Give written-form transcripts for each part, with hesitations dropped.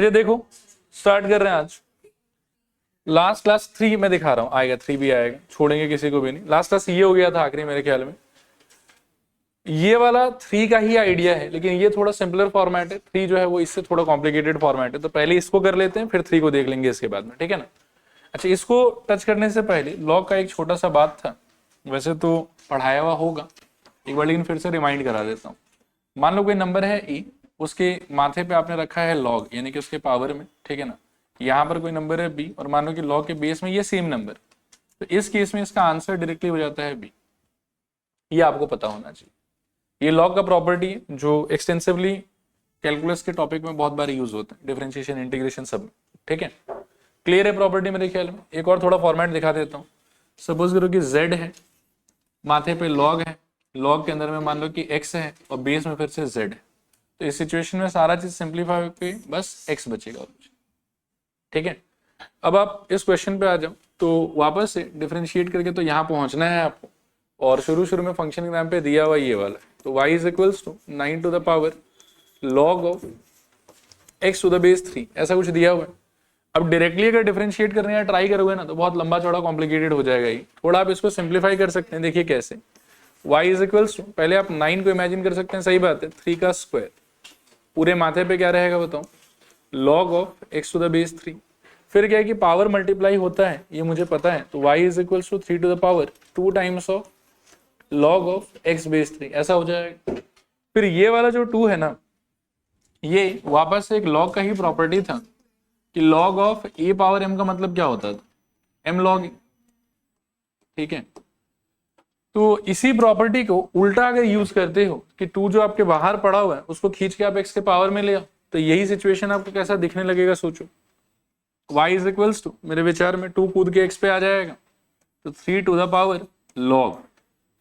अच्छा देखो, स्टार्ट कर रहे हैं आज। लास्ट क्लास 3 में दिखा रहा हूँ, आएगा 3 भी आएगा, छोड़ेंगे किसी को भी नहीं। लास्ट क्लास ये हो गया था आखिरी मेरे ख्याल में। ये वाला 3 का ही आइडिया है, लेकिन ये थोड़ा सिंपलर फॉर्मेट है। 3 जो है वो इससे थोड़ा कॉम्प्लिकेटेड फॉर्मेट है, तो पहले इसको कर लेते हैं, फिर 3 को देख लेंगे इसके बाद में, ठीक है ना। अच्छा, इसको टच करने से पहले लॉग का एक छोटा सा बात था, वैसे तो पढ़ाया हुआ होगा एक बार, लेकिन फिर से रिमाइंड करा देता हूँ। मान लो कोई नंबर है e, उसके माथे पे आपने रखा है लॉग, यानी कि उसके पावर में, ठीक है ना। यहाँ पर कोई नंबर है b, और मान लो कि लॉग के बेस में ये सेम नंबर, तो इस केस में इसका आंसर डायरेक्टली हो जाता है b। ये आपको पता होना चाहिए। ये लॉग का प्रॉपर्टी है जो एक्सटेंसिवली कैलकुलस के टॉपिक में बहुत बार यूज होता है, डिफरेंशिएशन, इंटीग्रेशन, सब में, ठीक है। क्लियर है प्रॉपर्टी मेरे ख्याल में। एक और थोड़ा फॉर्मेट दिखा देता हूँ। सपोज करो कि z है, माथे पे लॉग है, लॉग के अंदर में मान लो कि x है और बेस में फिर से z है, तो इस सिचुएशन में सारा चीज सिंप्लीफाई होकर बस x बचेगा, ठीक है। अब आप इस क्वेश्चन पे आ जाओ, तो वापस से डिफरेंशिएट करके तो यहाँ पहुंचना है आपको, और शुरू में फंक्शन के नाम पे दिया हुआ ये वाला, तो y is equals to 9 to the power log of x to the base 3, ऐसा कुछ दिया हुआ है। अब डायरेक्टली अगर डिफरेंशिएट करने का ट्राई करोगे ना, तो बहुत लंबा चौड़ा कॉम्प्लिकेटेड हो जाएगा। ये थोड़ा आप इसको सिंप्लीफाई कर सकते हैं, देखिए कैसे। y इज इक्वल्स टू, पहले आप 9 को इमेजिन कर सकते हैं, सही बात है, 3 का स्क्वायर, पूरे माथे पे क्या रहेगा बताओ, log of x to the base 3। फिर क्या है कि पावर मल्टीप्लाई होता है, ये मुझे पता है, तो y is equals to 3 to the power 2 times of log of x base 3, ऐसा हो जाएगा। फिर ये वाला जो 2 है ना, ये वापस से एक log का ही प्रॉपर्टी था कि log of a power m का मतलब क्या होता था, m log, ठीक है। तो इसी प्रॉपर्टी को उल्टा अगर यूज करते हो कि 2 जो आपके बाहर पड़ा हुआ है उसको खींच के आप x के पावर में ले आओ, तो यही सिचुएशन आपको कैसा दिखने लगेगा, सोचो। y इज इक्वल्स टू, मेरे विचार में 2 कूद के x पे आ जाएगा, तो 3 टू द पावर log,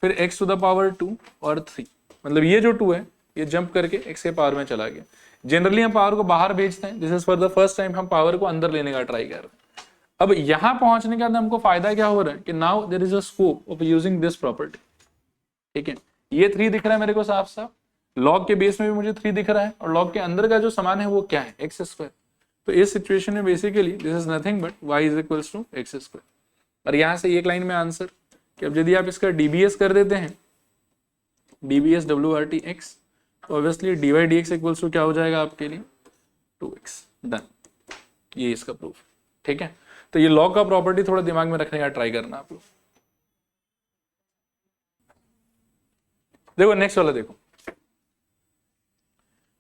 फिर x टू द पावर 2 और 3, मतलब ये जो 2 है ये जंप करके x के पावर में चला गया। जनरली हम पावर को बाहर भेजते हैं, this is for the first time हम पावर को अंदर लेने का ट्राई कर रहे हैं। अब यहां पहुंचने के बाद हमको फायदा क्या हो रहा है कि now there is a scope of using this property, ठीक है। ये 3 दिख रहा है मेरे को साफ साफ, लॉग के बेस में भी मुझे 3 दिख रहा है, और लॉग के अंदर का जो समान है वो क्या है, एक्स स्क्वायर। तो इस सिचुएशन में basically this is nothing but y is equals to x square. और यहां से एक लाइन में आंसर कि अब यदि आप इसका डीबीएस कर देते हैं, डीबीएस WRT x, तो obviously dy dx equals to क्या हो जाएगा आपके लिए 2x, डन। ये इसका प्रूफ, ठीक है। तो ये लॉग का प्रॉपर्टी थोड़ा दिमाग में रखने का ट्राई करना आप लोग। देखो नेक्स्ट वाला देखो,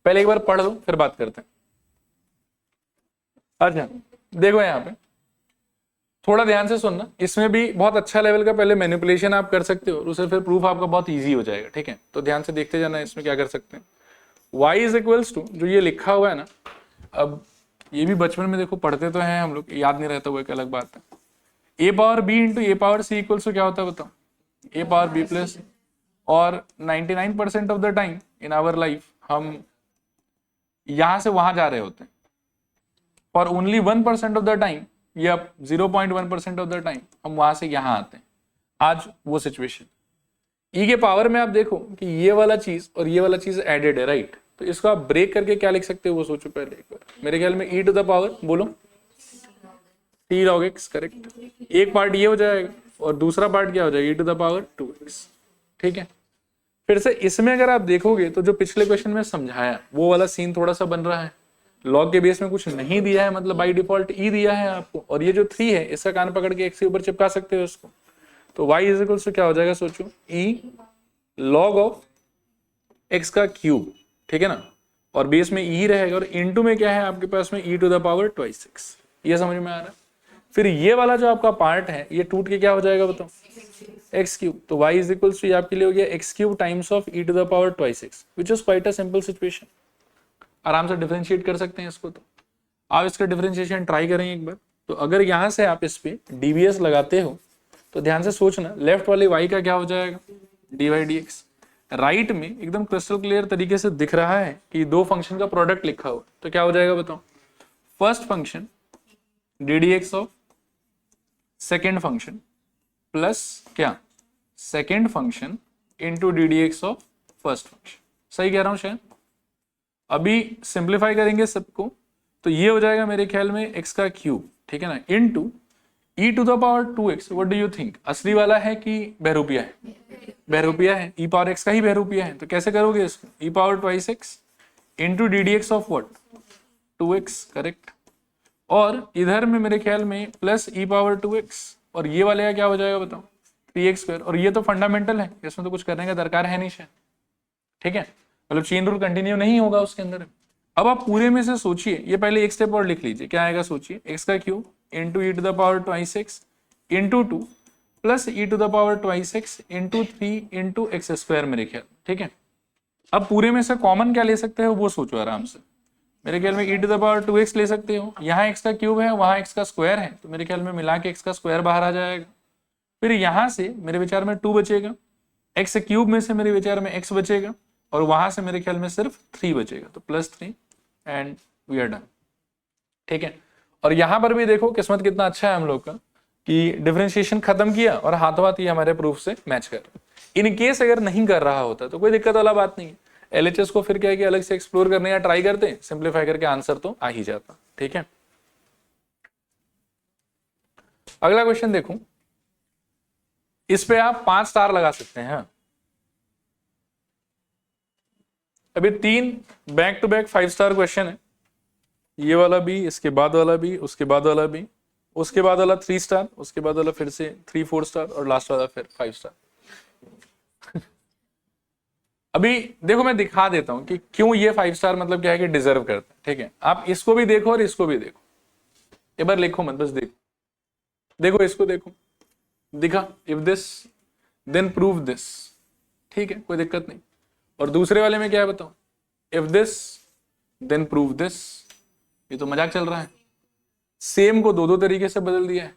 पहले एक बार पढ़ लो फिर बात करते हैं। अच्छा देखो यहाँ पे थोड़ा ध्यान से सुनना, इसमें भी बहुत अच्छा लेवल का पहले मैनिपुलेशन आप कर सकते हो, उसे फिर प्रूफ आपका बहुत इजी हो जाएगा, ठीक है। तो ध्यान से देखते जाना, इसमें क्या कर सकते हैं। y इज इक्वल्स टू, जो ये लिखा हुआ है ना, अब ये भी बचपन में देखो पढ़ते तो हैं हम लोग, याद नहीं रहता वो एक अलग बात है। a power b into a power c equals to क्या होता है बताओ, a पावर b प्लस। और 99% of the time in our life हम यहां से वहां जा रहे होते हैं, और ओनली 1% ऑफ द टाइम या 0.1% ऑफ द टाइम हम वहां से यहां आते हैं। आज वो सिचुएशन e के पावर में आप देखो कि ये वाला चीज और ये वाला चीज एडेड है, राइट। तो इसको आप ब्रेक करके क्या लिख सकते हो वो सोचो पहले एक बार। मेरे ख्याल में e टू द पावर बोलो t log x, करेक्ट। एक पार्ट ये हो जाएगा और दूसरा पार्ट क्या हो जाएगा, e to the power 2x, ठीक है। फिर से इसमें अगर आप देखोगे तो जो पिछले क्वेश्चन में समझाया वो वाला सीन थोड़ा सा बन रहा है। लॉग के बेस में कुछ नहीं दिया है, मतलब बाय डिफॉल्ट ई दिया है आपको, और ये जो 3 है इसका कान पकड़ के x के ऊपर चिपका सकते हो इसको। तो y इज इक्वल टू क्या हो जाएगा सोचो, e log ऑफ x का क्यूब, ठीक है ना, और बेस में e रहेगा, और इनटू में क्या है आपके पास में e to the power 2x। ये समझ में आ रहा है। फिर ये वाला जो आपका पार्ट है ये टूट के क्या हो जाएगा बताओ, एक्स क्यूब। तो y इज इक्वल टू ये आपके लिए हो गया x cube times of e to the power 2x, which is quite a simple situation. आराम से डिफरेंशिएट कर सकते हैं इसको। तो आप इसका डिफरेंशिएशन ट्राई करें एक बार। तो अगर यहां से आप इस पे डीवीएस लगाते हो तो ध्यान से सोचना, लेफ्ट वाले y का क्या हो जाएगा, dy dx। राइट में एकदम क्रिस्टल क्लियर तरीके से दिख रहा है कि दो फंक्शन का प्रोडक्ट लिखा हुआ, तो क्या हो जाएगा बताओ, first function d d x of second function plus क्या, second function into d d x of first function. सही कह रहा हूं शायद। अभी सिंप्लीफाई करेंगे सबको, तो ये हो जाएगा मेरे ख्याल में x का क्यूब, ठीक है ना, into e to the power 2x। What do you think, असली वाला है कि बहरूपिया है? बहरूपिया है, e पावर x का ही बहरूपिया है। तो कैसे करोगे इसको, e power twice x into d d x of what 2x, correct. और इधर में मेरे ख्याल में प्लस e पावर 2x, और ये वाले का क्या हो जाएगा बताओ 3x²। और ये तो फंडामेंटल है, इसमें तो कुछ करने का दरकार है नहीं शायद, ठीक है, मतलब चेन रूल कंटिन्यू नहीं होगा उसके अंदर। अब आप पूरे में से सोचिए, ये पहले एक स्टेप और लिख लीजिए, क्या आएगा सोचिए, x का cube into e to the power twice x into 2 plus e to the power twice x into 3 into x², मेरे ख्याल, ठीक है। अब पूरे में से कॉमन क्या ले सकते हो वो सोचो आराम से। मेरे ख्याल में ई टू द पावर 2x ले सकते हो, यहाँ x का क्यूब है, वहाँ x का स्क्वायर है, तो मेरे ख्याल में मिला के x का स्क्वायर बाहर आ जाएगा। फिर यहाँ से मेरे विचार में 2 बचेगा, x क्यूब में से मेरे विचार में x बचेगा, और वहां से मेरे ख्याल में सिर्फ 3 बचेगा, तो +3 एंड वी आर डन, ठीक है। और यहां पर भी देखो किस्मत कितना अच्छा है हम लोग का कि डिफरेंशिएशन खत्म किया और हाथों हाथ ये हमारे प्रूफ से मैच कर। इन केस अगर नहीं कर रहा होता तो कोई दिक्कत वाला बात नहीं है, एलएचएस को फिर क्या है कि अलग से एक्सप्लोर करने या ट्राई करते, सिंप्लीफाई करके आंसर तो आ ही जाता, ठीक है। अगला क्वेश्चन देखो, इस पे आप 5 स्टार लगा सकते हैं। अभी 3 back to back 5 star question है, ये वाला भी, इसके बाद वाला भी, उसके बाद वाला भी, उसके बाद वाला 3 स्टार, उसके बाद वाला फिर से 3-4 स्टार, और लास्ट वाला फिर 5 स्टार। अभी देखो मैं दिखा देता हूं कि क्यों ये 5 स्टार मतलब क्या है कि डिजर्व करते हैं, ठीक है। आप इसको भी देखो और इसको भी देखो, एक बार लिखो मत, बस देखो, देखो इसको देखो, दिखा, if this then prove this, ठीक है, कोई दिक्कत नहीं। और दूसरे वाले में क्या है बताओ, if this then prove this, ये तो मजाक चल रहा है, सेम को 2-2 तरीके से बदल दिया है।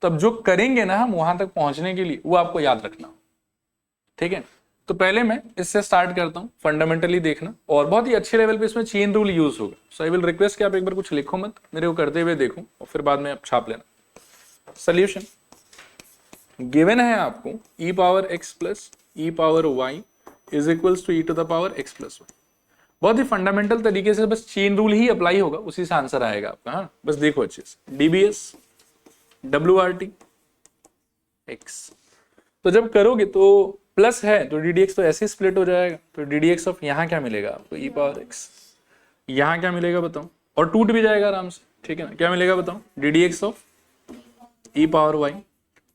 तब जो करेंगे ना हम वहां तक पहुंचने के लिए, वो आपको याद रखना, ठीक है। तो पहले मैं इससे स्टार्ट करता हूं, फंडामेंटली देखना, और बहुत ही अच्छे लेवल पे इसमें चेन रूल यूज होगा। सो आई विल रिक्वेस्ट कि आप एक बार कुछ लिखो मत, मेरे को करते हुए देखो, और फिर बाद में आप छाप लेना। सोल्यूशन गिवन है आपको e power x plus e power y is equals to e to the power x plus y। बहुत ही फंडामेंटल तरीके से बस चेन रूल ही अप्लाई होगा, उसी से आंसर आएगा आपका। हाँ बस देखो अच्छे से, dbs wrt x। तो जब करोगे तो प्लस है तो ddx तो ऐसे स्प्लिट हो जाएगा, तो ddx ऑफ यहाँ क्या मिलेगा आपको e पावर x, यहाँ क्या मिलेगा बताओ, और टूट भी जाएगा आराम से, ठीक है ना। क्या मिलेगा बताओ, ddx of e power y,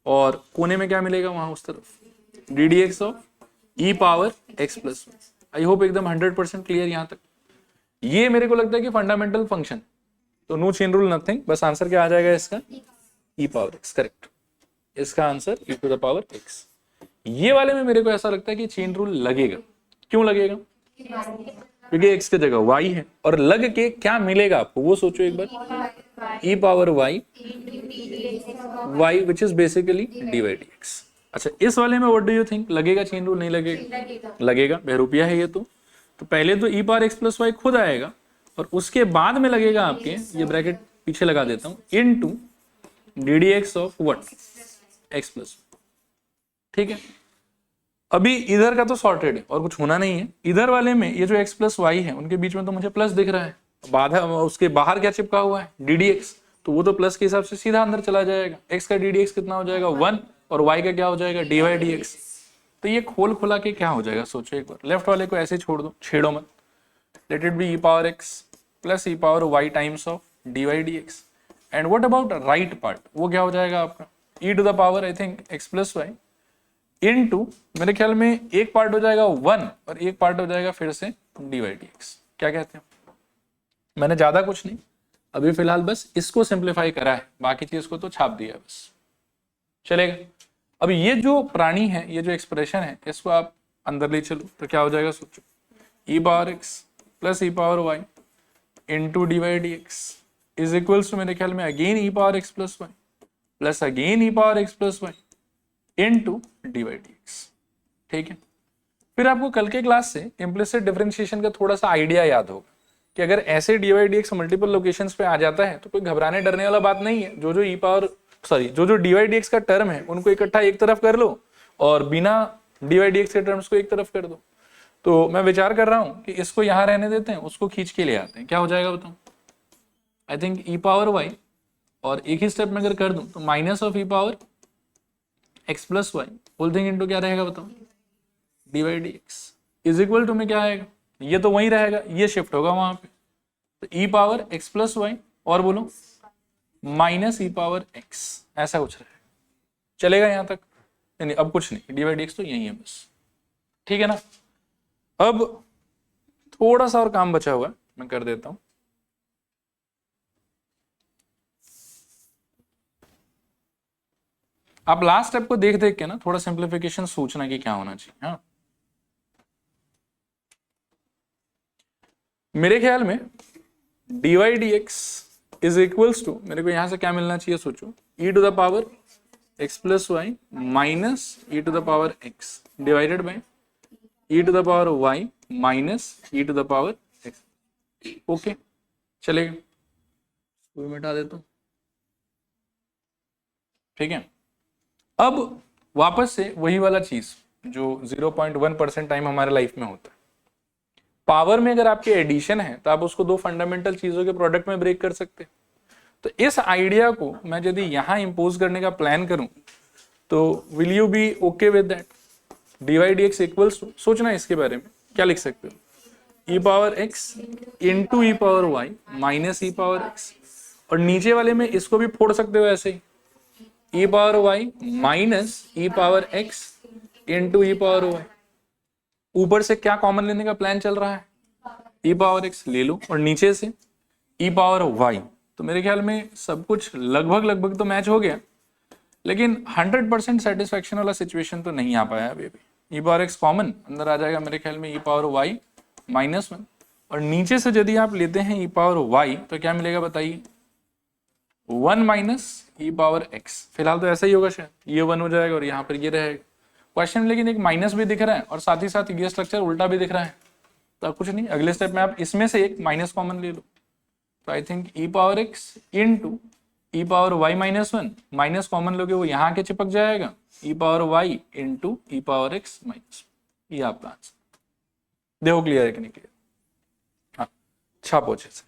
और कोने में क्या मिलेगा वहां उस तरफ, ddx of e power x plus. I hope एकदम 100% क्लियर यहाँ तक। ये मेरे को लगता है कि फंडामेंटल फंक्शन, तो नो चेन रूल नथिंग, बस आंसर क्या आ जाएगा इसका e पावर x, करेक्ट। इसका answer e to the power x। ये वाले में मेरे को ऐसा लगता है कि चेन रूल लगेगा। क्यों लगेगा, क्योंकि x की जगह y है, और लग के क्या मिलेगा आपको वो सोचो एक बार, e power y which is basically dy dx। अच्छा इस वाले में व्हाट डू यू थिंक, लगेगा चेन रूल नहीं लगेगा? लगेगा, बहरूपिया है ये तो पहले तो e power x plus y खुद आएगा, और उसके बाद में लगेगा आपके, ये ब्रैकेट पीछे लगा देता हूं, into ddx of what x plus, ठीक है। अभी इधर का तो सॉर्टेड है और कुछ होना नहीं है। इधर वाले में ये जो x प्लस वाई है उनके बीच में तो मुझे प्लस दिख रहा है, बाधा उसके बाहर क्या चिपका हुआ है ddx, तो वो तो प्लस के हिसाब से सीधा अंदर चला जाएगा। x का ddx कितना हो जाएगा 1, और y का क्या हो जाएगा dy dx। तो ये खोल खुला के क्या हो जाएगा सोचो एक बार, लेफ्ट वाले को ऐसे छोड़ दो, छेड़ो मत, let it be e power x plus e power y times of dy dx। And what about right part, वो क्या हो जाएगा आपका e to the power I think x plus y into, मेरे ख्याल में एक पार्ट हो जाएगा 1 और एक पार्ट हो जाएगा फिर से dy dx। क्या कहते हैं, मैंने ज्यादा कुछ नहीं अभी फिलहाल बस इसको सिंप्लीफाई करा है, बाकी चीज को तो छाप दिया बस, चलेगा। अब ये जो प्राणी है, ये जो एक्सप्रेशन है, इसको आप अंदर ले चलो तो क्या हो जाएगा सोचो, e power x plus e power y into dy dx is equals to मेरे ख्याल में again e power x plus y plus again e power x plus y into dy dx, ठीक है। फिर आपको कल के क्लास से इम्प्लिसिट डिफरेंशिएशन का थोड़ा सा आइडिया याद होगा कि अगर ऐसे dy dx मल्टीपल लोकेशंस पे आ जाता है तो कोई घबराने डरने वाला बात नहीं है। जो dy dx का टर्म है उनको इकट्ठा एक तरफ कर लो, और बिना dy dx के टर्म्स को एक तरफ कर दो। तो मैं विचार कर रहा हूं कि इसको यहां रहने देते हैं, उसको खींच के ले आते हैं, क्या हो जाएगा बताओ, I think e power y, और एक ही स्टेप में अगर कर दूं तो minus of e power x plus y whole thing into क्या रहेगा बताओ, d y d x is equal to में क्या आएगा, ये तो वही रहेगा, ये शिफ्ट होगा वहां पे, तो e power x plus Y और बोलो माइनस ई पावर एक्स, ऐसा कुछ रहेगा। चलेगा यहां तक? नहीं अब कुछ नहीं, डी वाई डी एक्स तो यही है बस, ठीक है ना। अब थोड़ा सा और काम बचा हुआ है, मैं कर देता हूं। आप लास्ट स्टेप को देख देख के ना थोड़ा सिंप्लीफिकेशन सोचना कि क्या होना चाहिए। हाँ, मेरे ख्याल में d y d x is equals to, मेरे को यहां से क्या मिलना चाहिए सोचो, e to the power x plus y minus e to the power x divided by e to the power y minus e to the power x. Okay चलेगा, कोई मिटा देता हूं, ठीक है। अब वापस से वही वाला चीज जो 0.1% टाइम हमारे लाइफ में होता है, पावर में अगर आपके एडिशन है तो आप उसको दो फंडामेंटल चीजों के प्रोडक्ट में ब्रेक कर सकते हैं। तो इस आइडिया को मैं यदि यहां इंपोज करने का प्लान करूं तो will you be okay with that, d y d x equals to, सोचना इसके बारे में क्या लिख सकते हो, e power x into e power y minus e power x, और नीचे वाले में इसको भी फोड़ सकते हो ऐसे ही, ई power y minus e power x into e power Y. ऊपर से क्या कॉमन लेने का प्लान चल रहा है, ई पावर एक्स ले लो और नीचे से ई पावर वाई। तो मेरे ख्याल में सब कुछ लगभग तो मैच हो गया, लेकिन 100% सेटिस्फैक्शन वाला सिचुएशन तो नहीं आ पाया अभी भी। ई पावर एक्स कॉमन अंदर आ जाएगा मेरे ख्याल में, ई पावर वाई माइनस 1, और नीचे से यदि आप लेते हैं ई पावर वाई तो क्या मिलेगा बताइए, 1 माइनस ई पावर एक्स। फिलहाल तो ऐसा ही होगा शायद, ये 1 हो जाएगा और यहाँ पर ये रहेगा क्वेश्चन में, लेकिन एक माइनस भी दिख रहा है और साथ ही साथ ये स्ट्रक्चर उल्टा भी दिख रहा है, तो कुछ नहीं, अगले स्टेप में आप इसमें से एक माइनस कॉमन ले लो, तो I think e power x into e power y minus 1, minus common लोगे वो यहाँ के चिपक जाएगा, e power y into e power x minus, ये आपका आंसर। देखो क्लियर है कि नहीं क्लियर? हाँ छापो अच्छे से,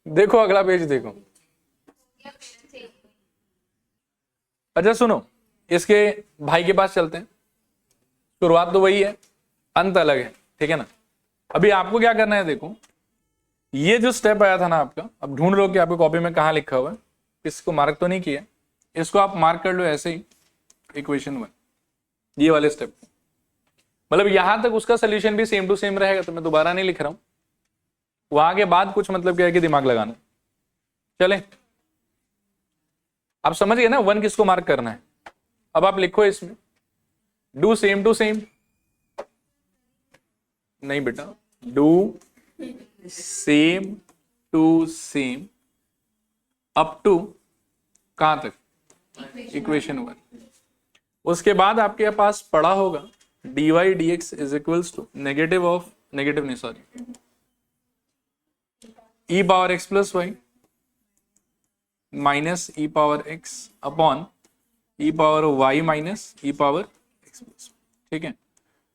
देखो अगला पेज देखो। अच्छा सुनो, इसके भाई के पास चलते हैं, शुरुआत तो वही है, अंत अलग है, ठीक है ना। अभी आपको क्या करना है, देखो ये जो स्टेप आया था ना आपका, अब ढूंढ लो कि आपको कॉपी में कहाँ लिखा हुआ है, इसको मार्क तो नहीं किया, इसको आप मार्क कर लो ऐसे ही, इक्वेशन 1 ये वाले स्टेप, मतलब यहां तक उसका सोल्यूशन भी सेम टू सेम रहेगा, तो मैं दोबारा नहीं लिख रहा हूं, वहां के बाद कुछ मतलब क्या है कि दिमाग लगाना। चले आप समझ गए ना 1 किसको मार्क करना है। अब आप लिखो इसमें डू सेम टू सेम, नहीं बेटा, do same to same up to कहां तक, इक्वेशन 1। उसके बाद आपके पास पड़ा होगा d y d x is equals to negative of, negative नहीं sorry, e power x plus y minus e power x upon e power y minus e power x plus, ठीक है।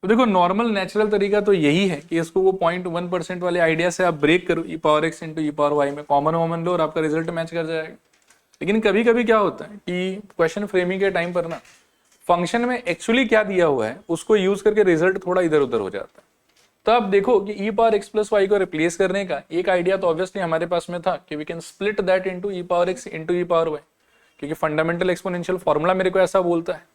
तो देखो नॉर्मल नेचुरल तरीका तो यही है कि इसको वो 0.1% वाले आइडिया से आप ब्रेक करो, ई power x into e power Y में कॉमन लो और आपका रिजल्ट मैच कर जाएगा। लेकिन कभी कभी क्या होता है कि क्वेश्चन फ्रेमिंग के टाइम पर ना फंक्शन में एक्चुअली क्या दिया हुआ है उसको यूज करके रिजल्ट थोड़ा इधर उधर हो जाता है। तो आप देखो कि ई पावर एक्स प्लस वाई को रिप्लेस करने का एक आइडिया तो ऑब्वियसली हमारे पास में था कि we can split that into e power x into e power y, क्योंकि फंडामेंटल एक्सपोनेंशियल फॉर्मूला मेरे को ऐसा बोलता है।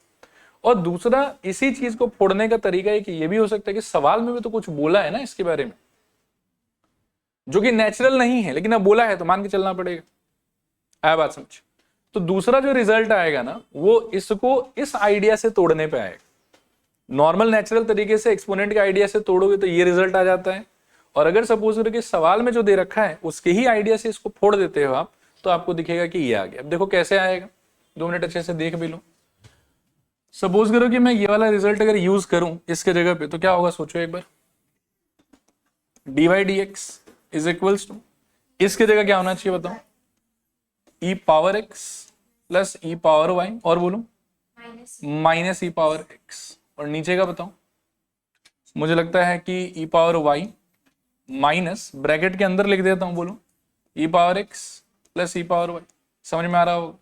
और दूसरा इसी चीज को फोड़ने का तरीका है कि ये भी हो सकता है कि सवाल में भी तो कुछ बोला है ना इसके बारे में जो कि नेचुरल नहीं है, लेकिन अब बोला है तो मान के चलना पड़ेगा। आया बात समझ? तो दूसरा जो रिजल्ट आएगा ना वो इसको इस आइडिया से तोड़ने पे आएगा। नॉर्मल नेचुरल तरीके से एक्सपोनेंट के आइडिया से तोड़ोगे तो ये रिजल्ट आ जाता है, और अगर सपोज करो कि सवाल में जो दे रखा है उसके ही आइडिया से इसको फोड़ देते हो आप तो आपको दिखेगा कि ये आ गया। अब देखो कैसे आएगा, 2 मिनट अच्छे से देख भी लो। सपोज करो कि मैं ये वाला रिजल्ट अगर यूज करूं इसके जगह पे तो क्या होगा, सोचो एक बार, d y d x is equals to, इसके जगह क्या होना चाहिए बताओ, e power x plus e power y और बोलो माइनस ई पावर एक्स, और नीचे का बताओ, मुझे लगता है कि ई पावर वाई माइनस ब्रैकेट के अंदर लिख देता हूं, बोलो ई power x plus e power Y. समझ में आ रहा होगा?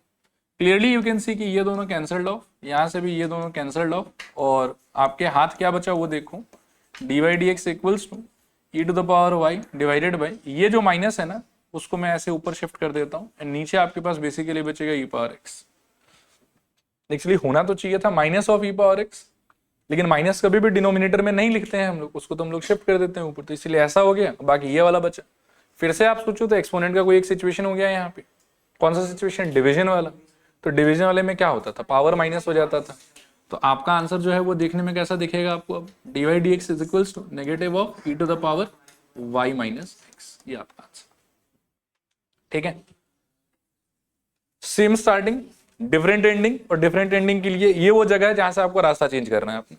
क्लियरली यू कैन सी कि ये दोनों कैंसल्ड ऑफ, यहां से भी ये दोनों कैंसल्ड ऑफ, और आपके हाथ क्या बचा वो देखो, d y d x equals to e to the power y divided by, ये जो माइनस है ना उसको मैं ऐसे ऊपर शिफ्ट कर देता हूँ, एंड नीचे आपके पास बेसिकली बचेगा ई पावर एक्स। एक्चुअली होना तो चाहिए था minus of e power x, लेकिन माइनस कभी भी डिनोमिनेटर में नहीं लिखते हैं हम लोग, उसको तो हम लोग शिफ्ट कर देते हैं ऊपर, तो इसलिए ऐसा हो गया। बाकी ये वाला बचा। फिर से आप सोचो तो एक्सपोनेंट का कोई एक सिचुएशन हो गया यहाँ पे, कौन सा सिचुएशन? डिवीजन वाला। तो डिवीजन वाले में क्या होता था, पावर माइनस हो जाता था। तो आपका आंसर जो है वो देखने में कैसा दिखेगा आपको, अब d y d x is equals to negative of e to the power y minus x, ये आपका आंसर। ठीक है, सेम स्टार्टिंग डिफरेंट एंडिंग, और डिफरेंट एंडिंग के लिए ये वो जगह है जहां से आपको रास्ता चेंज करना है अपना,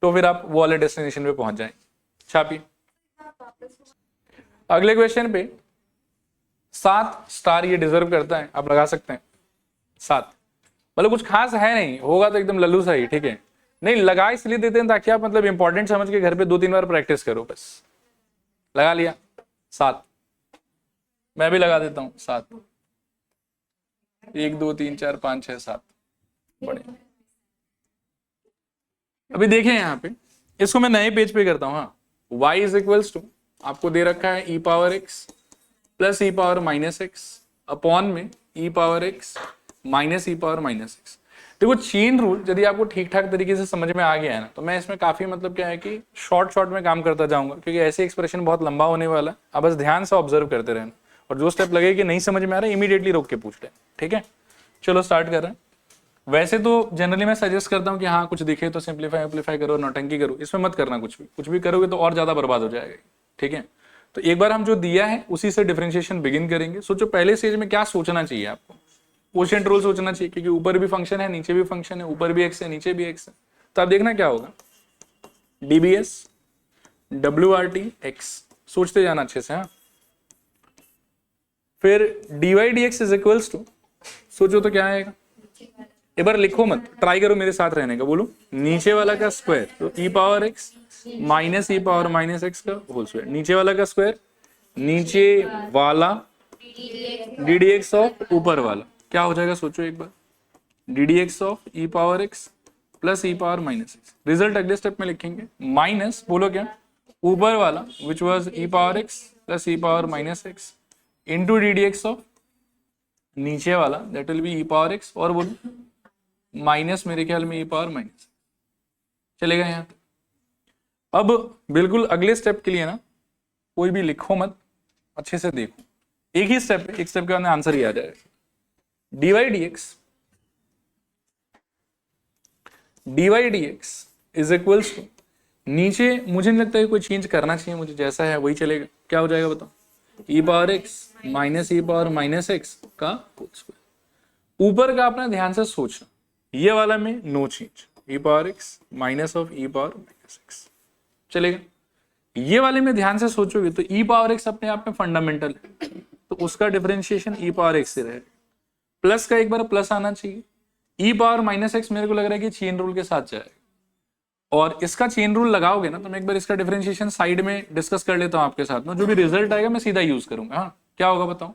तो फिर आप वो वाले डेस्टिनेशन पे पहुंच जाएं। छापिए अगले क्वेश्चन पे। 7 स्टार ये डिजर्व करता है, आप लगा सकते हैं 7, मतलब कुछ खास है नहीं, होगा तो एकदम लल्लू सा ही। ठीक है, नहीं लगा इसलिए देते हैं ताकि आप मतलब इंपॉर्टेंट समझ के घर पे 2-3 बार प्रैक्टिस करो, बस। लगा लिया 7, मैं भी लगा देता हूं 7, 1 2 3 4 5 6 7, बढ़िया। अभी देखें यहाँ पे, इसको मैं नए पेज पे करता हूँ। हाँ, y इज इक्वल्स टू आपको दे रखा है ई power x plus e power minus x upon में ई power x minus e power minus x. देखो चेन रूल यदि आपको ठीक ठाक तरीके से समझ में आ गया है ना, तो मैं इसमें काफी मतलब क्या है कि शॉर्ट में काम करता जाऊंगा, क्योंकि ऐसे एक्सप्रेशन बहुत लंबा होने वाला है। आप बस ध्यान से ऑब्जर्व करते रहना, और जो स्टेप लगे कि नहीं समझ में आ रहा है इमीडिएटली रोक के पूछ लें। ठीक है, चलो स्टार्ट कर रहे हैं। वैसे तो जनरली मैं सजेस्ट करता हूँ कि हाँ कुछ दिखे तो सिंप्लीफाई करो, नौटंकी करो, इसमें मत करना। कुछ भी करोगे तो और ज्यादा बर्बाद हो जाएगा। ठीक है, तो एक बार हम जो दिया है उसी से डिफरेंशिएशन बिगिन करेंगे। सोचो पहले स्टेज में क्या सोचना चाहिए आपको, कोशिएंट रूल सोचना चाहिए, क्योंकि ऊपर भी फंक्शन है नीचे भी फंक्शन है, ऊपर भी एक्स है नीचे भी एक्स है। तो आप देखना क्या होगा, डीबीएस डब्ल्यूआरटी एक्स सोचते जाना अच्छे से। हाँ, फिर d y d x is equals to, सोचो तो क्या आएगा, एक बार लिखो मत, ट्राई करो मेरे साथ रहने का। बोलो नीचे वाला का स्क्वायर, तो e power x minus e power minus x का होल स्क्वायर, नीचे वाला का स्क्वायर, नीचे वाला डी डी एक्स ऑफ ऊपर वाला, क्या हो जाएगा सोचो एक बार, d d x of e power x plus e power minus x. Result अगले स्टेप में लिखेंगे, माइनस बोलो क्या, ऊपर वाला which was e power x plus e power minus x into d d x of नीचे वाला that will be e power x, और बोलो माइनस मेरे ख्याल में ई पावर माइनस। चलेगा यहाँ पे। अब बिल्कुल अगले स्टेप के लिए ना कोई भी लिखो मत, अच्छे से देखो, एक ही स्टेप है, एक स्टेप के बाद आंसर ही आ जाएगा। dy dx is equals to, नीचे मुझे नहीं लगता है कोई चेंज करना चाहिए, मुझे जैसा है वही चलेगा। क्या हो जाएगा बताओ, e power x minus e power minus x का होल स्क्वायर। ऊपर का अपना ध्यान से सोचना, ये वाला में no change, e power x minus of e power minus x चलेगा। ये वाले में ध्यान से सोचोगे तो ई पावर एक्स अपने आप में फंडामेंटल है, तो उसका डिफरेंशिएशन ई पावर एक्स से रहेगा। प्लस का एक बार प्लस आना चाहिए, ई पावर माइनस एक्स मेरे को लग रहा है कि चेन रूल के साथ जाएगा, और इसका चेन रूल लगाओगे ना तो मैं एक बार इसका डिफरेंशिएशन साइड में डिस्कस कर लेता हूं आपके साथ में, जो भी रिजल्ट आएगा मैं सीधा यूज करूंगा। हाँ, क्या होगा बताओ,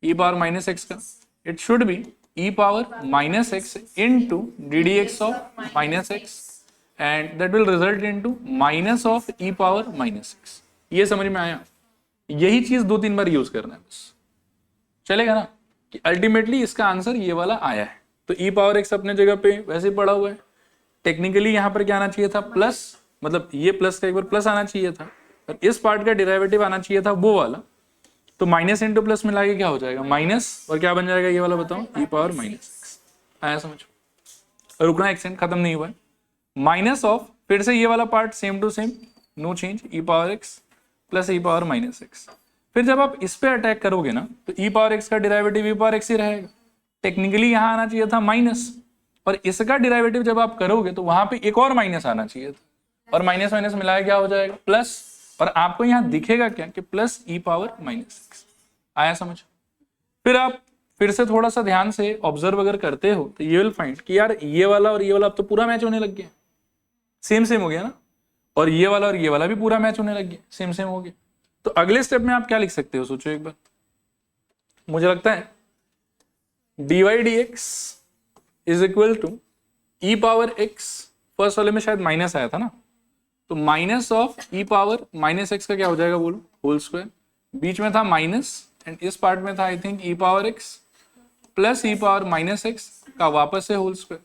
ई पावर माइनस एक्स का it should be e power minus x into d d x of minus x, and that will result into minus of e power minus x. ये समझ में आया? यही चीज 2-3 बार यूज करना है बस, चलेगा ना, कि अल्टीमेटली इसका आंसर ये वाला आया है। तो ई पावर एक्स अपने जगह पे वैसे पड़ा हुआ है, टेक्निकली यहां पर क्या आना चाहिए था, प्लस, मतलब ये प्लस का एक बार प्लस आना चाहिए था, और इस पार्ट का डेरिवेटिव आना चाहिए था वो वाला। तो माइनस इंटू प्लस मिला के क्या हो जाएगा, माइनस, और क्या बन जाएगा ये वाला बताओ, ई पावर माइनस एक्स। आया समझो? रुकना, एक्सटेंड खत्म नहीं हुआ है। माइनस ऑफ, फिर से ये वाला part same to same, no change, e power x plus e power minus x. फिर जब आप इस पे अटैक करोगे ना तो ई पावर एक्स का डेरिवेटिव ई पावर एक्स ही रहेगा। टेक्निकली यहां आना चाहिए था माइनस, और इसका डेरिवेटिव जब आप करोगे तो वहां पे एक और माइनस आना चाहिए था, और माइनस माइनस मिलाया क्या हो जाएगा, प्लस, और आपको यहां दिखेगा क्या कि plus e power minus x. आया समझ? फिर आप फिर से थोड़ा सा ध्यान से ऑब्जर्व अगर करते हो तो ये विल फाइंड कि यार ये वाला और ये वाला अब तो पूरा मैच होने लग गया, सेम सेम हो गया ना, और ये वाला भी पूरा मैच होने लग गया, सेम सेम हो गया। तो अगले स्टेप में आप क्या लिख सकते हो, सोचो एक बार। मुझे लगता है dy dx is equal to e power x, first वाले में शायद माइनस आया था ना, तो minus of e power minus x का क्या हो जाएगा बोलो, होल स्क्वायर। बीच में था माइनस एंड इस पार्ट में था आई think e power x plus e power minus x का वापस से होल स्क्वायर,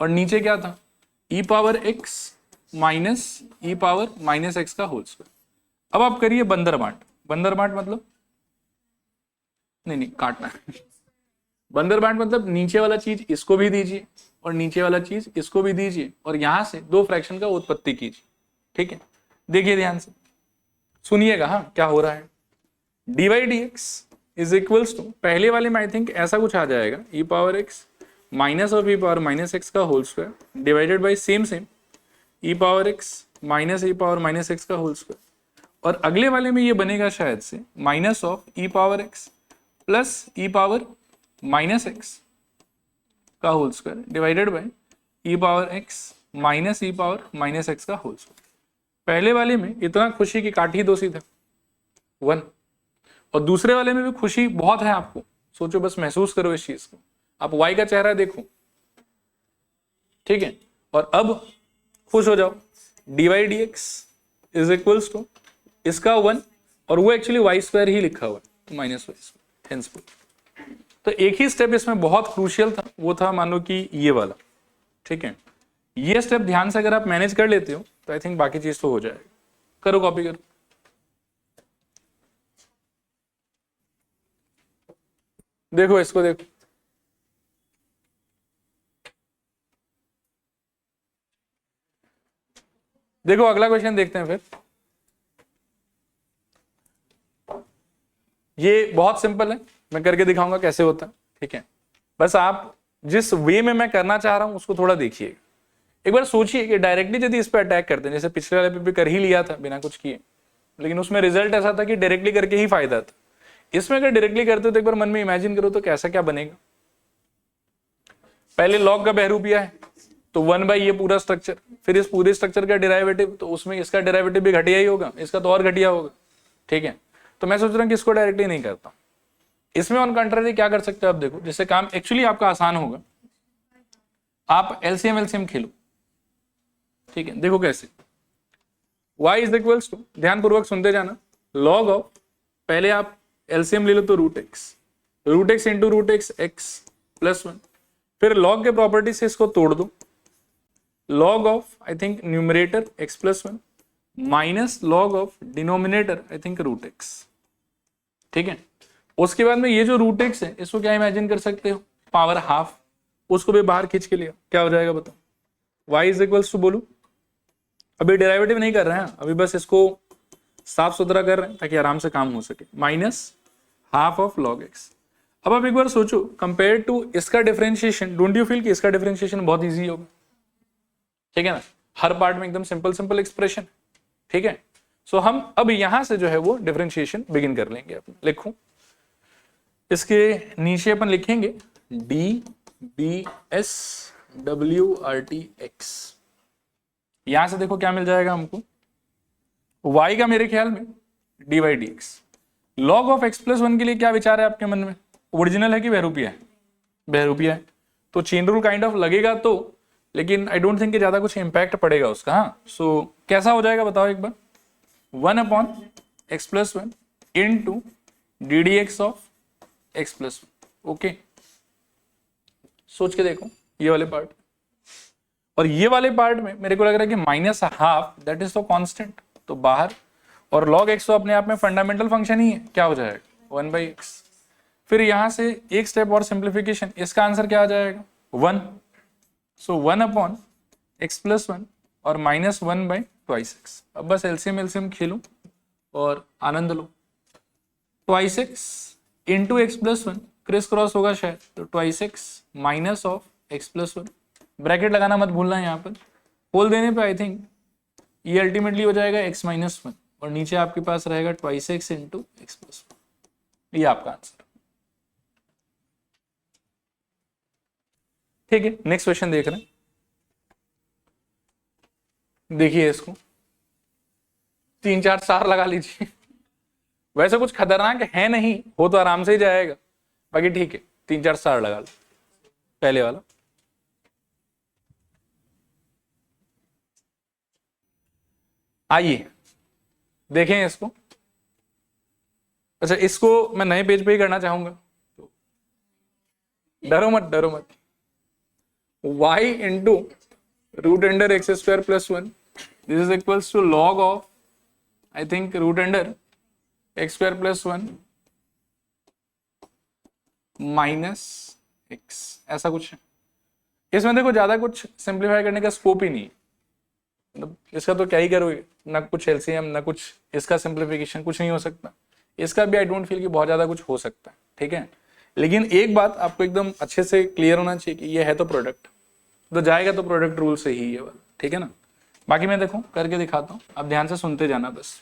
और नीचे क्या था ई power x minus e power minus x का होल स्क्वायर। अब आप करिए बंदर बांट। बंदर बांट मतलब नहीं काटना बंदर बांट मतलब नीचे वाला चीज इसको भी दीजिए और नीचे वाला चीज इसको भी दीजिए और यहां से दो फ्रैक्शन का उत्पत्ति कीजिए। ठीक है, देखिए ध्यान से सुनिएगा, हाँ क्या हो रहा है। dy dx is equals to, पहले वाले में आई थिंक ऐसा कुछ आ जाएगा e power x minus of e power minus x का whole square divided by same e power x minus e power minus x का होल स्क्वायर, और अगले वाले में ये बनेगा शायद से minus of e power x plus e power minus x का whole square divided by e power x minus e power minus x का होल स्क्वायर। पहले वाले में इतना खुशी की काट ही दो सीधा 1, और दूसरे वाले में भी खुशी बहुत है आपको, सोचो बस महसूस करो इस चीज को, आप y का चेहरा देखो। ठीक है, और अब खुश हो जाओ, dy dx is equals to इसका 1 और वो एक्चुअली वाई स्क्वायर ही लिखा हुआ है माइनस वाई स्क्वायर, हेंसफोर्थ। तो एक ही स्टेप इसमें बहुत क्रूशियल था, वो था मान लो कि ये वाला। ठीक है, ये स्टेप ध्यान से अगर आप मैनेज कर लेते हो तो आई थिंक बाकी चीज तो हो जाएगा। करो कॉपी करो। देखो इसको देखो, देखो अगला क्वेश्चन देखते हैं फिर। ये बहुत सिंपल है, मैं करके दिखाऊंगा कैसे होता है। ठीक है, बस आप जिस वे में मैं करना चाह रहा हूं उसको थोड़ा देखिए। एक बार सोचिए कि डायरेक्टली यदि इस पर अटैक करते हैं, जैसे पिछले वाले पे भी कर ही लिया था बिना कुछ किए, लेकिन उसमें रिजल्ट ऐसा था कि डायरेक्टली करके ही फायदा था। इसमें अगर डायरेक्टली करते हो तो एक बार मन में इमेजिन करो तो कैसा क्या बनेगा। पहले लॉग का बहरूपिया है तो 1 बाई ये पूरा स्ट्रक्चर, फिर इस पूरे स्ट्रक्चर का डेरिवेटिव, तो उसमें इसका डेरिवेटिव भी घटिया ही होगा, इसका तो और घटिया होगा। ठीक है, तो मैं सोच रहा हूँ कि इसको डायरेक्टली नहीं करता। इसमें ऑन कंट्रारी क्या कर सकते हो आप, देखो जिससे काम एक्चुअली आपका आसान होगा, आप एलसीएम खेलो। ठीक है, देखो कैसे। y इज इक्वल्स टू, ध्यान पूर्वक सुनते जाना, लॉग ऑफ, पहले आप एलसीएम ले लो तो root x into root x plus 1, फिर लॉग के प्रॉपर्टी से इसको तोड़ दो, log of I think numerator x plus 1 minus log of denominator I think root x. ठीक है, उसके बाद में ये जो रूट एक्स है इसको क्या इमेजिन कर सकते हो, पावर हाफ, उसको भी बाहर खींच के लिया, क्या हो जाएगा बताओ। y इज इक्वल्स टू, बोलो अभी डेरिवेटिव नहीं कर रहे हैं, अभी बस इसको साफ सुथरा कर रहे हैं ताकि आराम से काम हो सके, minus half of log x. अब आप एक बार सोचो कंपेयर टू इसका डिफरेंशिएशन, डोंट यू फील कि इसका डिफरेंशिएशन बहुत इजी होगा। ठीक है ना, हर पार्ट में एकदम सिंपल एक्सप्रेशन। ठीक है, सो हम अब यहां से जो है वो डिफरेंशिएशन बिगिन कर लेंगे। अपना लिखूं, इसके नीचे अपन लिखेंगे डी बी एस डब्ल्यू आर टी एक्स। यहां से देखो क्या मिल जाएगा हमको, y का मेरे ख्याल में dy dx। log of x plus 1 के लिए क्या विचार है आपके मन में, ओरिजिनल है कि बहरूपिया है, बहरूपिया है, तो चेन रूल काइंड ऑफ लगेगा तो, लेकिन आई डोंट थिंक कि ज्यादा कुछ इंपैक्ट पड़ेगा उसका। हाँ, सो कैसा हो जाएगा बताओ एक बार, 1 upon x plus 1 into d d x of x plus 1। Okay, सोच के देखो ये वाले पार्ट, और ये वाले पार्ट में मेरे को लग रहा है कि माइनस हाफ दैट इज तो कांस्टेंट, तो बाहर, और log x तो अपने आप में फंडामेंटल फंक्शन ही है, क्या हो जाएगा 1 बाई एक्स। फिर यहां से एक स्टेप और सिंप्लीफिकेशन, इसका आंसर क्या आ जाएगा 1, सो 1 अपॉन एक्स प्लस 1 और माइनस 1 बाई ट्वाइस एक्स। अब बस एलसीएम खेलो और आनंद लो, twice x into x plus 1 criss cross होगा शायद, तो twice x minus of x plus 1, bracket लगाना मत भूलना यहाँ पर, होल देने पे आई थिंक ये अल्टीमेटली हो जाएगा x माइनस 1 और नीचे आपके पास रहेगा twice x into x plus 1। ये आपका आंसर। ठीक है, नेक्स्ट क्वेश्चन देख रहे हैं, देखिए इसको 3 4 स्टार लगा लीजिए। वैसे कुछ खतरनाक है नहीं, हो तो आराम से ही जाएगा, बाकी ठीक है 3-4 स्टार लगा लो पहले वाला। आइए देखें इसको। अच्छा, इसको मैं नए पेज पे ही करना चाहूंगा, डरो मत डरो मत। y into root under x square plus 1 this is equals to log of I think root under x square plus 1 minus x, ऐसा कुछ है। इसमें देखो ज्यादा कुछ सिंप्लीफाई करने का स्कोप ही नहीं है, मतलब इसका तो क्या ही करोगे, ना कुछ एलसीएम ना कुछ इसका सिंप्लीफिकेशन, कुछ नहीं हो सकता। इसका भी आई डोंट फील कि बहुत ज्यादा कुछ हो सकता है, ठीक है। लेकिन एक बात आपको एकदम अच्छे से क्लियर होना चाहिए कि ये है तो प्रोडक्ट, तो जाएगा तो प्रोडक्ट रूल से ही ये वाला, ठीक है ना। बाकी मैं देखो करके दिखाता हूँ, आप ध्यान से सुनते जाना बस,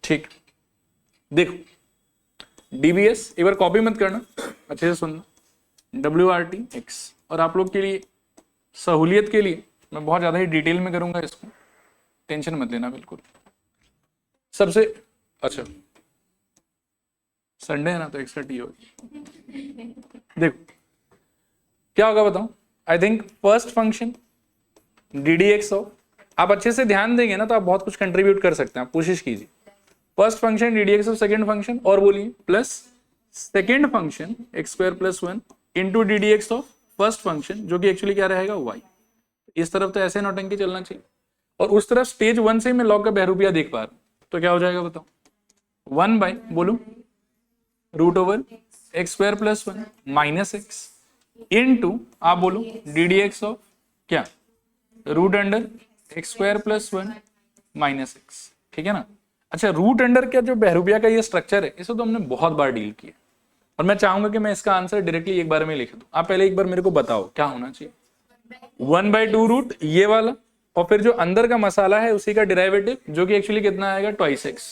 ठीक। देखो डीबीएस एक बार कॉपी मत करना, अच्छे से सुनना, WRT(x), और आप लोग के लिए सहूलियत के लिए मैं बहुत ज्यादा ही डिटेल में करूंगा इसको, टेंशन मत लेना बिल्कुल। सबसे अच्छा संडे है ना तो एक्स्ट्रा टी होगी। देखो क्या होगा बताओ, I think first function ddx of, आप अच्छे से ध्यान देंगे ना तो आप बहुत कुछ कंट्रीब्यूट कर सकते हैं, आप कोशिश कीजिए। First function ddx of second function, और बोलिए plus second function x square plus 1 into ddx of first function, जो कि एक्चुअली क्या रहेगा y। इस तरफ तो ऐसे नौटंकी चलना चाहिए, और उस तरफ स्टेज 1 से मैं लॉग का बहरूपिया देख पा रहा हूं, तो क्या हो जाएगा बताओ, 1 बाय बोलो root over x square plus 1 minus x into आप बोलो ddx ऑफ क्या, root under x square plus 1 minus x, ठीक है ना। अच्छा, रूट अंडर का जो बहरूपिया का ये स्ट्रक्चर है, इसे तो हमने बहुत बार डील किया, और मैं चाहूंगा कि मैं इसका आंसर डायरेक्टली एक बार में लिख दूं। आप पहले एक बार मेरे को बताओ क्या होना चाहिए, 1/2 रूट ये वाला, और फिर जो अंदर का मसाला है उसी का डिराइवेटिव, जो कि एक्चुअली कितना आएगा 2x।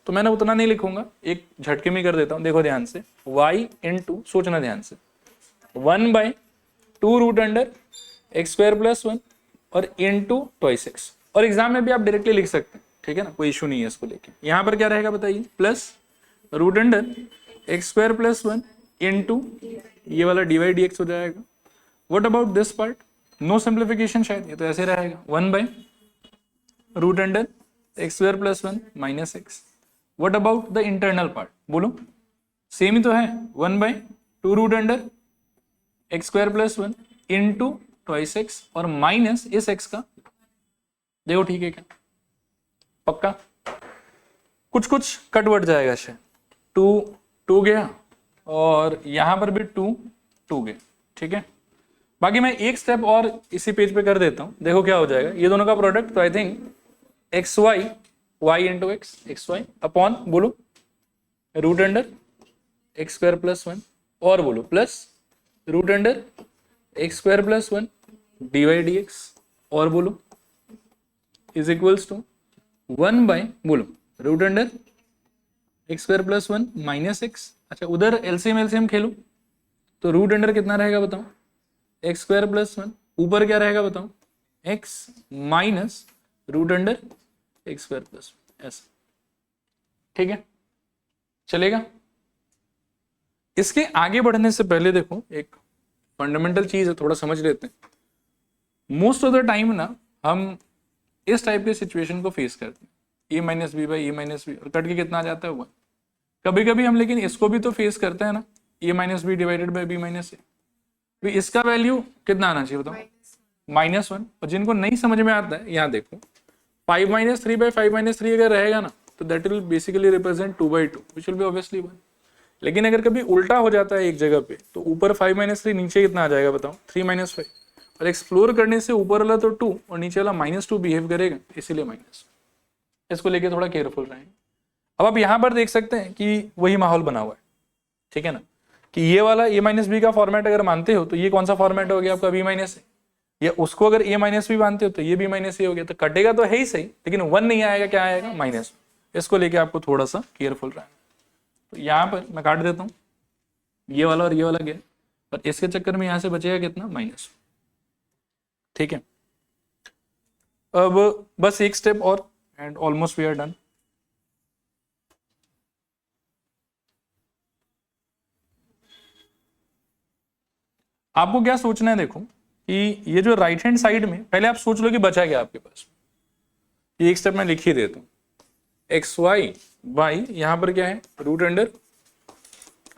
तो मैंने उतना नहीं लिखूंगा, एक झटके में कर देता हूं, देखो ध्यान से, y इंटू, सोचना ध्यान से, 1/2 root under x square plus 1 और इंटू 2x। और एग्जाम में भी आप डायरेक्टली लिख सकते हैं, ठीक है ना, कोई इशू नहीं है इसको लेके। यहां पर क्या रहेगा बताइए, plus root under x square plus 1 into ये वाला dy dx हो जाएगा। What about this part, no simplification शायद, ये तो ऐसे रहेगा 1 root under x square plus 1 minus x. What about the internal part, बोलो सेम ही तो है, 1/2 root under x square plus 1 into 2x और माइनस इस x का, देखो ठीक है क्या, पक्का। कुछ कुछ कटवट जाएगा शायद, 2 गया और यहां पर भी 2 गया, ठीक है। बाकी मैं एक स्टेप और इसी पेज पे कर देता हूं, देखो क्या हो जाएगा, ये दोनों का प्रोडक्ट, तो I think x y, y into x y upon बोलो root under x square plus 1, और बोलो plus root under x square plus 1 dy dx, और बोलो इज इक्वल्स टू 1 बोलो root under x square plus 1 minus x. अच्छा, उधर LCM खेलो, तो root under कितना रहेगा बताओ, एक्स स्क्वायर प्लस 1, ऊपर क्या रहेगा बताओ, x minus root under x square plus, ऐसा, ठीक है, चलेगा। इसके आगे बढ़ने से पहले देखो एक फंडामेंटल चीज है, थोड़ा समझ लेते हैं। मोस्ट ऑफ द टाइम ना हम इस टाइप के सिचुएशन को फेस करते हैं, a minus b by a minus b, और कट के कितना आ जाता है 1। कभी कभी हम लेकिन इसको भी तो फेस करते हैं ना, a minus b divided by b minus a, तो इसका वैल्यू कितना आना चाहिए बताओ, -1। और जिनको नहीं समझ में आता है, यहाँ देखो 5 - 3 बाई 5 - 3 अगर रहेगा ना, तो that will basically represent 2/2 which will be obviously 1। लेकिन अगर कभी उल्टा हो जाता है एक जगह पे, तो ऊपर 5 - 3 नीचे कितना आ जाएगा बताओ, 3 - 5। और एक्सप्लोर करने से ऊपर वाला तो 2 और नीचे वाला -2 बिहेव करेगा, इसीलिए माइनस। इसको लेके थोड़ा केयरफुल रहेंगे। अब आप यहाँ पर देख सकते हैं कि वही माहौल बना हुआ है, ठीक है ना, कि ये वाला a - b का फॉर्मेट अगर मानते हो तो ये कौन सा फॉर्मेट हो गया आपका b - a, या उसको अगर a - b मानते हो तो ये b - a हो गया। तो कटेगा तो है ही सही, लेकिन 1 नहीं आएगा, क्या आएगा -1। इसको लेके आपको थोड़ा सा केयरफुल रहना। तो यहाँ पर मैं काट देता हूँ, ये वाला और ये वाला गया, पर इसके चक्कर में यहाँ से बचेगा कितना, -1, ठीक है। अब बस एक स्टेप और and almost we are done. आपको क्या सोचना है, देखो कि ये जो राइट हैंड साइड में पहले आप सोच लो कि बचा क्या आपके पास। ये एक स्टेप मैं लिख ही देता हूँ, एक्स वाई बाई यहां पर क्या है root under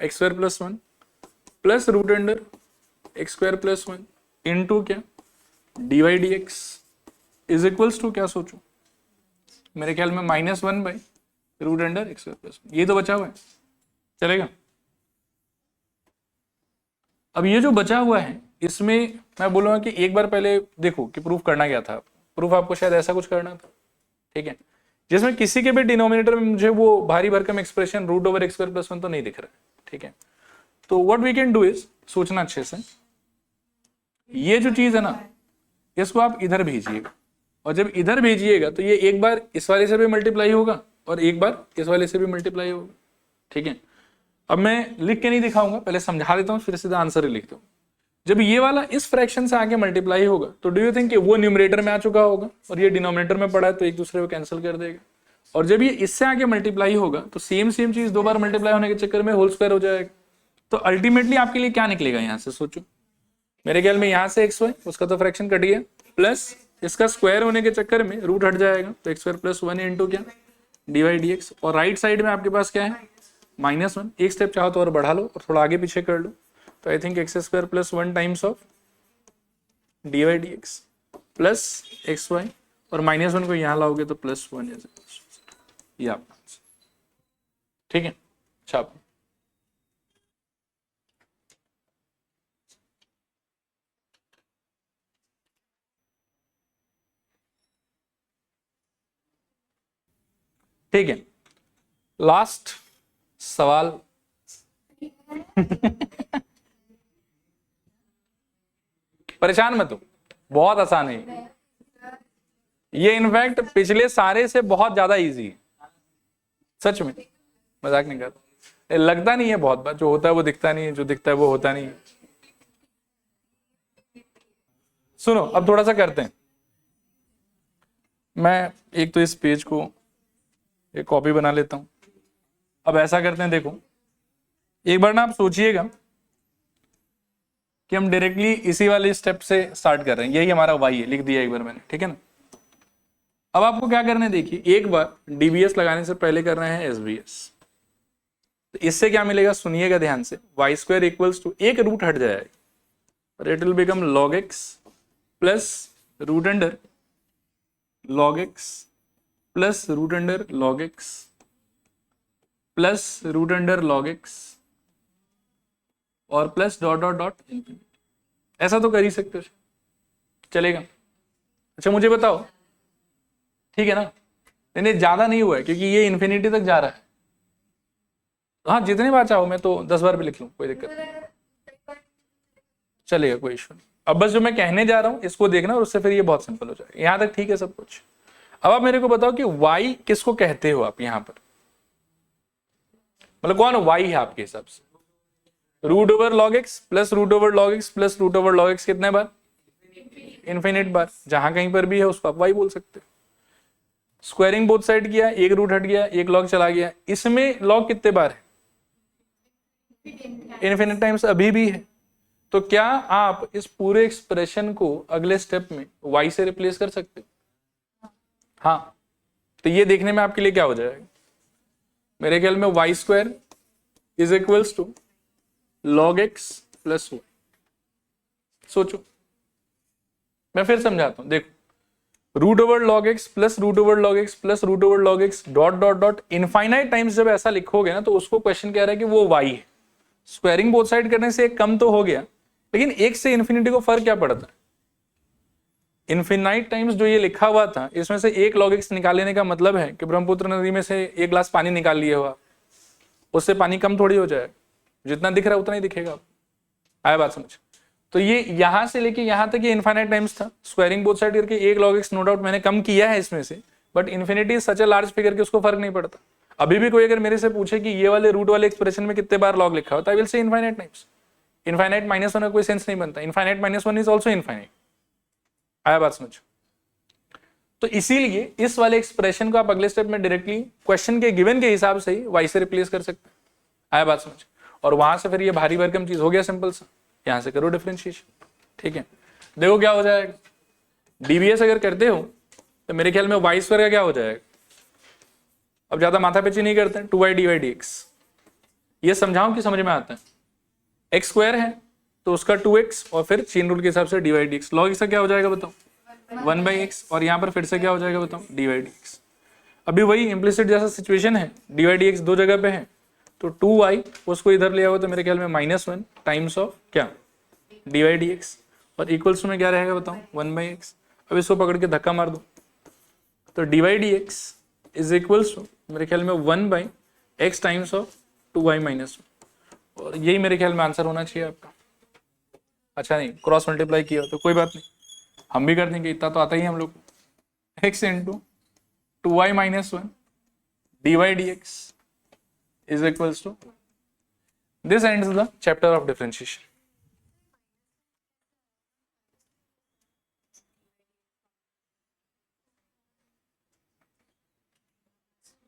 x square plus 1 plus root under x square plus 1 into क्या d y d x is equals to क्या सोचो, मेरे ख्याल में -1 by root under x square plus 1। ये तो बचा हुआ है, चलेगा। अब ये जो बचा हुआ है इसमें मैं बोलूंगा कि एक बार पहले देखो कि प्रूफ करना क्या था। प्रूफ आपको शायद ऐसा कुछ करना था, ठीक है, जिसमें किसी के भी डिनोमिनेटर में मुझे वो भारी भरकम expression root over x square plus 1 तो नहीं दिख रहा है, ठीक है। तो what we can do is, सोचना अच्छे से, ये जो चीज है ना इसको आप इधर भेजिएगा, और जब इधर भेजिएगा तो ये एक बार इस वाले से भी मल्टीप्लाई होगा और एक बार इस वाले से भी मल्टीप्लाई होगा, ठीक है। अब मैं लिख के नहीं दिखाऊंगा, पहले समझा देता हूँ फिर सीधा आंसर ही लिखता हूँ। जब ये वाला इस फ्रैक्शन से आके मल्टीप्लाई होगा तो डू यू थिंक कि वो न्यूमरेटर में आ चुका होगा और ये डिनोमिनेटर में पड़ा है तो एक दूसरे को कैंसिल कर देगा। और जब ये इससे आगे मल्टीप्लाई होगा तो सेम चीज दो बार मल्टीप्लाई होने के चक्कर में होल स्क्वायर हो जाएगा। तो अल्टीमेटली आपके लिए क्या निकलेगा यहाँ से सोचो, मेरे ख्याल में यहाँ से एक्स वाई उसका तो फ्रैक्शन कट गया, प्लस इसका स्क्वायर होने के चक्कर में रूट हट जाएगा तो एक्स स्क्वायर प्लस 1 इंटू क्या डी वाई डी एक्स, और राइट साइड में आपके पास क्या है -1। एक स्टेप चाहो तो और बढ़ा लो और थोड़ा आगे पीछे कर लो, तो I think x square plus 1 times of d y d x plus x y, और -1 को यहाँ लाओगे तो +1 ये आपका आंसर, ठीक है। छाप ठीक है, लास्ट सवाल परेशान मत हो, बहुत आसान है ये, इनफैक्ट पिछले सारे से बहुत ज्यादा इजी है, सच में मजाक नहीं करता। लगता नहीं है बहुत बार, जो होता है वो दिखता नहीं है, जो दिखता है वो होता नहीं है। सुनो अब थोड़ा सा करते हैं, मैं एक तो इस पेज को एक कॉपी बना लेता हूं। अब ऐसा करते हैं, देखो एक बार ना आप सोचिएगा कि हम डायरेक्टली इसी वाले स्टेप से स्टार्ट कर रहे हैं, यही हमारा वाई है, लिख दिया एक बार मैंने, ठीक है ना। अब आपको क्या करना है, देखिए एक बार डीबीएस लगाने से पहले कर रहे हैं एसबीएस। तो इससे क्या मिलेगा सुनिएगा ध्यान से, वाई स्क्वायर इक्वल्स टू एक रूट हट जाएगा, it will become log x plus root under log x plus root under log x plus root under log x और plus dot dot dot infinity. ऐसा तो कर ही सकते हो, चलेगा। अच्छा मुझे बताओ, ठीक है ना, नहीं ज्यादा नहीं हुआ है क्योंकि ये इन्फिनिटी तक जा रहा है। हाँ जितने बार चाहो, मैं तो 10 बार भी लिख लूँ, कोई दिक्कत नहीं, चलेगा, कोई इशू नहीं। अब बस जो मैं कहने जा रहा हूँ इसको देखना और उससे फिर ये बहुत सिंपल हो जाएगा, यहां तक ठीक है सब कुछ। अब आप मेरे को बताओ कि y किसको कहते हो आप यहां पर, मतलब कौन y है आपके हिसाब से? Root over log x plus root over log x plus root over log x कितने बार? इनफिनिट बार। जहां कहीं पर भी है उसको आप y बोल सकते हो। स्क्वायरिंग बोथ साइड किया, एक रूट हट गया, एक लॉग चला गया, इसमें लॉग कितने बार है? इनफिनिट टाइम्स अभी भी है। तो क्या आप इस पूरे एक्सप्रेशन को अगले स्टेप में y से रिप्लेस कर सकते हो? हाँ, तो ये देखने में आपके लिए क्या हो जाएगा, मेरे ख्याल में y square is equals to log x plus y. सोचो, मैं फिर समझाता हूं, देखो root over log x plus root over log x plus root over log x dot dot dot infinite times जब ऐसा लिखोगे ना तो उसको क्वेश्चन कह रहा है कि वो y है। स्क्वायरिंग बोथ साइड करने से एक कम तो हो गया, लेकिन एक से इन्फिनिटी को फर्क क्या पड़ता है? इनफिनाइट टाइम्स जो ये लिखा हुआ था इसमें से एक लॉग एक्स निकाल लेने का मतलब है कि ब्रह्मपुत्र नदी में से एक ग्लास पानी निकाल लिए हुआ, उससे पानी कम थोड़ी हो जाए, जितना दिख रहा है उतना ही दिखेगा। आया बात समझ? तो ये यहां से लेके यहां तक ये इनफाइनाइट टाइम्स था, स्क्वायरिंग बोथ साइड करके एक लॉग एक्स नो डाउट मैंने कम किया है इसमें से, but infinity such a large figure कि उसको फर्क नहीं पड़ता। अभी भी कोई अगर मेरे से पूछे कि ये वाले रूट वाले एक्सप्रेशन में कितने बार लॉग लिखा होता है, I will say infinite times. Infinite -1 का कोई सेंस नहीं बनता, इनफाइनाइट -1 इज ऑल्सो इनफाइनाइट। आया बात समझ? तो इसीलिए इस वाले एक्सप्रेशन को आप अगले स्टेप में डायरेक्टली क्वेश्चन के गिवन के हिसाब से ही y से रिप्लेस कर सकते हैं। आया बात समझ? और वहां से फिर ये भारी भरकम चीज हो गया सिंपल सा, यहां से करो डिफरेंशिएशन, ठीक है। देखो क्या हो जाएगा, डीवीएस अगर करते हो तो मेरे ख्याल में वाई स्क्वायर का क्या हो जाएगा, अब ज्यादा माथा पिची नहीं करते हैं, 2y dy dx। ये समझाऊं कि समझ में आता है, एक्स स्क्वायर है तो उसका 2x और फिर चेन रूल के हिसाब से dy dx, लॉग इसका क्या हो जाएगा बताओ 1/x, और यहाँ पर फिर से क्या हो जाएगा बताओ dy dx। अभी वही इम्प्लिसिट जैसा सिचुएशन है, dy dx दो जगह पे है तो 2y उसको इधर ले आओ तो मेरे ख्याल में -1 टाइम्स ऑफ क्या dy dx, और इक्वल्स में क्या रहेगा बताओ 1/x। अब इसको पकड़ के धक्का मार दो तो dy dx is equals to मेरे ख्याल में 1/x टाइम्स ऑफ 2y - 1, और यही मेरे ख्याल में आंसर होना चाहिए आपका। अच्छा नहीं क्रॉस मल्टीप्लाई किया तो कोई बात नहीं, हम भी कर देंगे, इतना तो आता ही है हम लोग, x into 2y - 1 dy dx is equals to, this ends the chapter of differentiation।